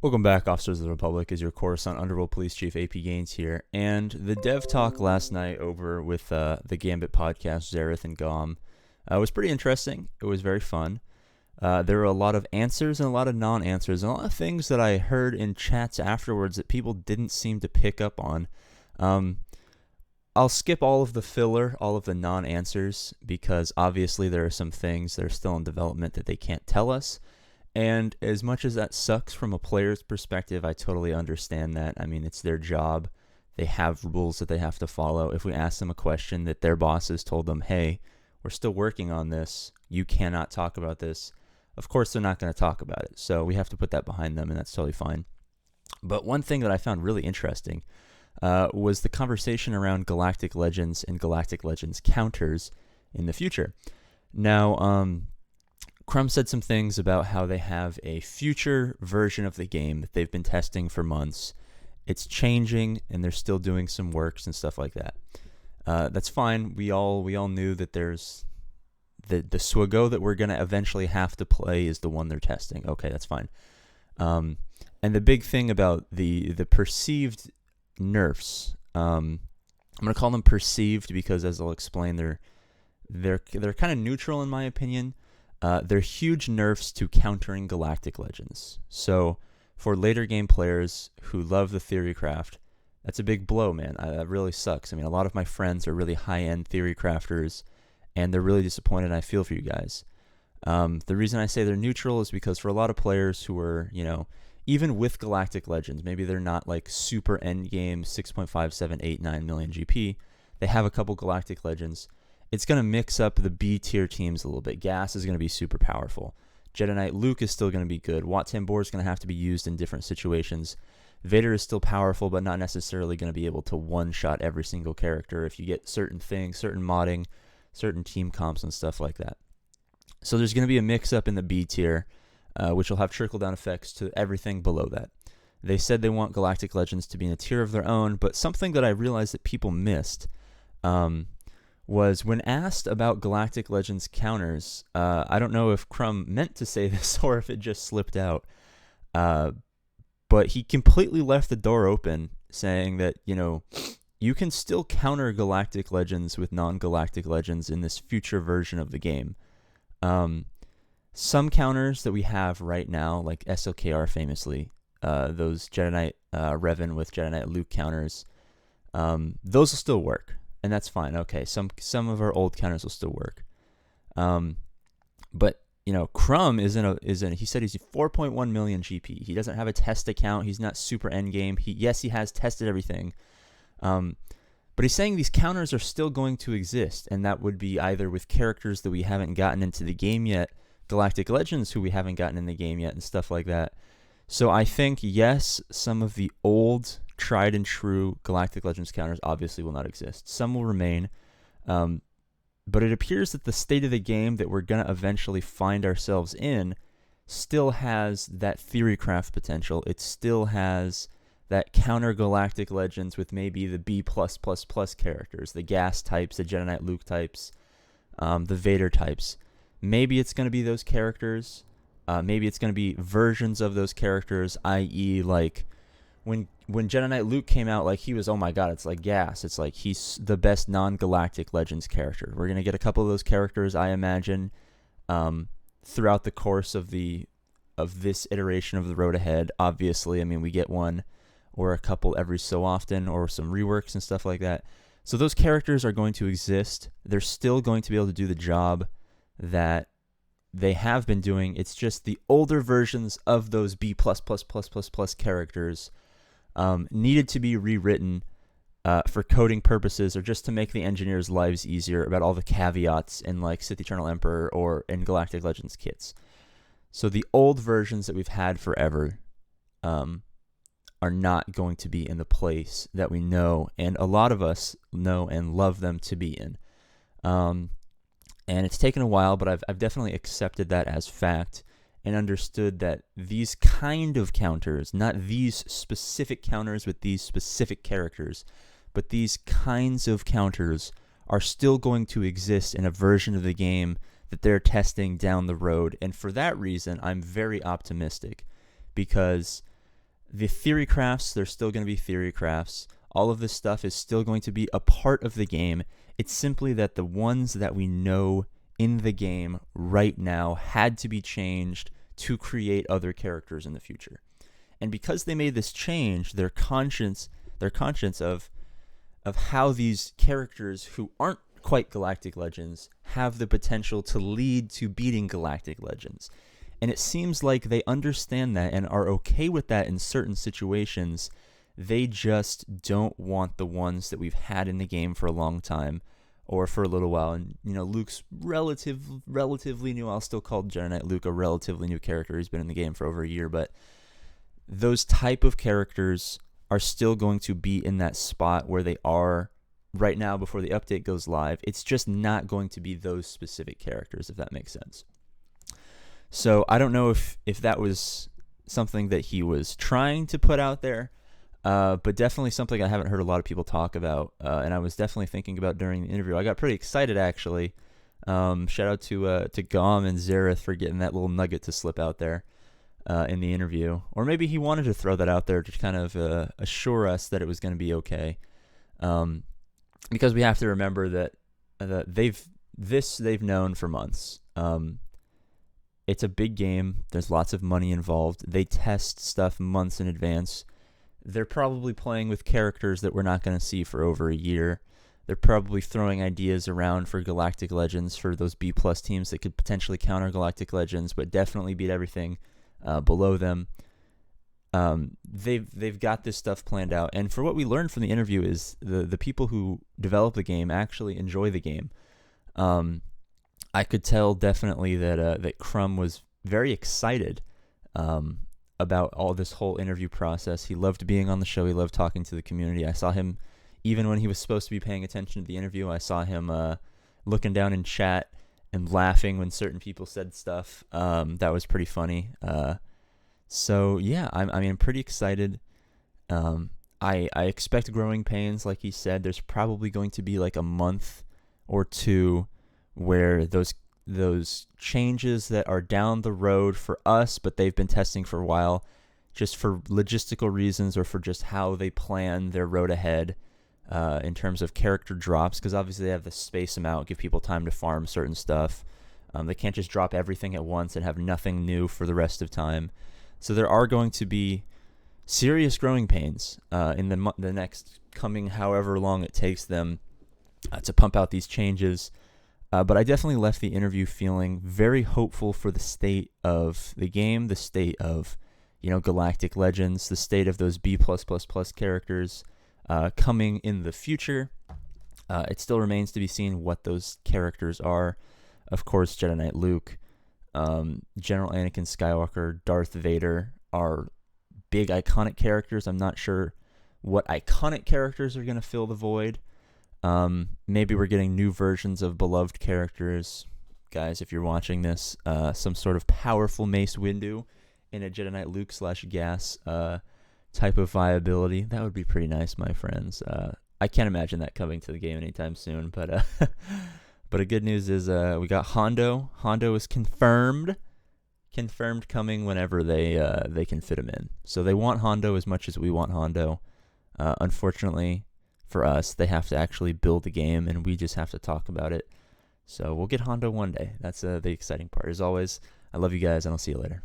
Welcome back, Officers of the Republic, as your Coruscant Underworld Police Chief AP Gaines here. And the dev talk last night over with the Gambit podcast, Zareth and Gom, was pretty interesting. It was very fun. There were a lot of answers and a lot of non-answers, and a lot of things that I heard in chats afterwards that people didn't seem to pick up on. I'll skip all of the filler, all of the non-answers, because obviously there are some things that are still in development that they can't tell us. And as much as that sucks from a player's perspective, I totally understand that. I mean, it's their job. They have rules that they have to follow. If we ask them a question that their bosses told them, hey, we're still working on this, you cannot talk about this, of course they're not going to talk about it. So we have to put that behind them, and that's totally fine. But one thing that I found really interesting was the conversation around Galactic Legends and Galactic Legends counters in the future. Now, Crumb said some things about how they have a future version of the game that they've been testing for months. It's changing, and they're still doing some works and stuff like that. That's fine. We all knew that there's the Swago that we're gonna eventually have to play is the one they're testing. Okay, that's fine. And the big thing about the perceived nerfs, I'm gonna call them perceived because, as I'll explain, they're kind of neutral in my opinion. They're huge nerfs to countering Galactic Legends. So for later game players who love the Theorycraft, that's a big blow, man. That really sucks. I mean, a lot of my friends are really high-end Theorycrafters, and they're really disappointed. I feel for you guys. The reason I say they're neutral is because for a lot of players who are, even with Galactic Legends, maybe they're not like super endgame 6.5789 million GP. They have a couple Galactic Legends. It's going to mix up the B tier teams a little bit. Gas is going to be super powerful. Jedi Knight Luke is still going to be good. Wat Tambor is going to have to be used in different situations. Vader is still powerful, but not necessarily going to be able to one-shot every single character if you get certain things, certain modding, certain team comps and stuff like that. So there's going to be a mix-up in the B tier, which will have trickle-down effects to everything below that. They said they want Galactic Legends to be in a tier of their own, but something that I realized that people missed was when asked about Galactic Legends counters, I don't know if Crumb meant to say this or if it just slipped out, but he completely left the door open, saying that, you can still counter Galactic Legends with non-Galactic Legends in this future version of the game. Some counters that we have right now, like SLKR famously, those Jedi Knight Revan with Jedi Knight Luke counters, those will still work. And that's fine. Okay, some of our old counters will still work. But Crumb he said he's 4.1 million GP. He doesn't have a test account. He's not super endgame. He has tested everything. But he's saying these counters are still going to exist, and that would be either with characters that we haven't gotten into the game yet, Galactic Legends who we haven't gotten in the game yet, and stuff like that. So I think, yes, some of the old tried and true Galactic Legends counters obviously will not exist. Some will remain, but it appears that the state of the game that we're going to eventually find ourselves in still has that Theorycraft potential. It still has that counter Galactic Legends with maybe the B+++ characters, the Gas types, the Jedi Knight Luke types, the Vader types. Maybe it's going to be those characters. Maybe it's going to be versions of those characters, i.e. like when Jedi Knight Luke came out, like he was, oh my god, it's like Gas. It's like he's the best non-Galactic Legends character. We're going to get a couple of those characters, I imagine, throughout the course of this iteration of the road ahead. Obviously, I mean, we get one or a couple every so often, or some reworks and stuff like that. So those characters are going to exist. They're still going to be able to do the job that they have been doing. It's just the older versions of those B+++ characters needed to be rewritten for coding purposes, or just to make the engineers' lives easier about all the caveats in like Sith Eternal Emperor or in Galactic Legends kits. So the old versions that we've had forever are not going to be in the place that we know, and a lot of us know and love them to be in. And it's taken a while, but I've definitely accepted that as fact and understood that these kind of counters, not these specific counters with these specific characters, but these kinds of counters are still going to exist in a version of the game that they're testing down the road. And for that reason, I'm very optimistic, because The theory crafts, there's still going to be theory crafts. All of this stuff is still going to be a part of the game. It's simply that the ones that we know in the game right now had to be changed to create other characters in the future. And because they made this change, their conscience of how these characters who aren't quite Galactic Legends have the potential to lead to beating Galactic Legends. And it seems like they understand that and are okay with that in certain situations. They just don't want the ones that we've had in the game for a long time or for a little while. And, Luke's relatively new. I'll still call Jedi Knight Luke a relatively new character. He's been in the game for over a year, but those type of characters are still going to be in that spot where they are right now before the update goes live. It's just not going to be those specific characters, if that makes sense. So I don't know if that was something that he was trying to put out there, but definitely something I haven't heard a lot of people talk about, and I was definitely thinking about during the interview. I got pretty excited, actually. Shout out to Gom and Zareth for getting that little nugget to slip out there in the interview. Or maybe he wanted to throw that out there to kind of assure us that it was going to be okay. Because we have to remember that they've known for months. It's a big game. There's lots of money involved. They test stuff months in advance. They're probably playing with characters that we're not going to see for over a year. They're probably throwing ideas around for Galactic Legends for those B+ teams that could potentially counter Galactic Legends, but definitely beat everything below them. They've got this stuff planned out, and for what we learned from the interview is the people who develop the game actually enjoy the game. I could tell definitely that Crumb was very excited about all this whole interview process. He loved being on the show. He loved talking to the community. I saw him, even when he was supposed to be paying attention to the interview, I saw him looking down in chat and laughing when certain people said stuff. That was pretty funny. So yeah, I'm pretty excited. I expect growing pains, like he said. There's probably going to be like a month or two where those changes that are down the road for us, but they've been testing for a while, just for logistical reasons or for just how they plan their road ahead in terms of character drops, because obviously they have to space them out, give people time to farm certain stuff. They can't just drop everything at once and have nothing new for the rest of time. So there are going to be serious growing pains in the next coming however long it takes them to pump out these changes. But I definitely left the interview feeling very hopeful for the state of the game, the state of, Galactic Legends, the state of those B++ characters coming in the future. It still remains to be seen what those characters are. Of course, Jedi Knight Luke, General Anakin Skywalker, Darth Vader are big iconic characters. I'm not sure what iconic characters are going to fill the void. Maybe we're getting new versions of beloved characters. Guys, if you're watching this, some sort of powerful Mace Windu in a Jedi Knight Luke / Gas type of viability. That would be pretty nice, my friends. I can't imagine that coming to the game anytime soon, but but the good news is we got Hondo. Hondo is confirmed coming whenever they can fit him in. So they want Hondo as much as we want Hondo. Unfortunately, for us, they have to actually build the game, and we just have to talk about it. So we'll get Hondo one day. That's the exciting part. As always, I love you guys, and I'll see you later.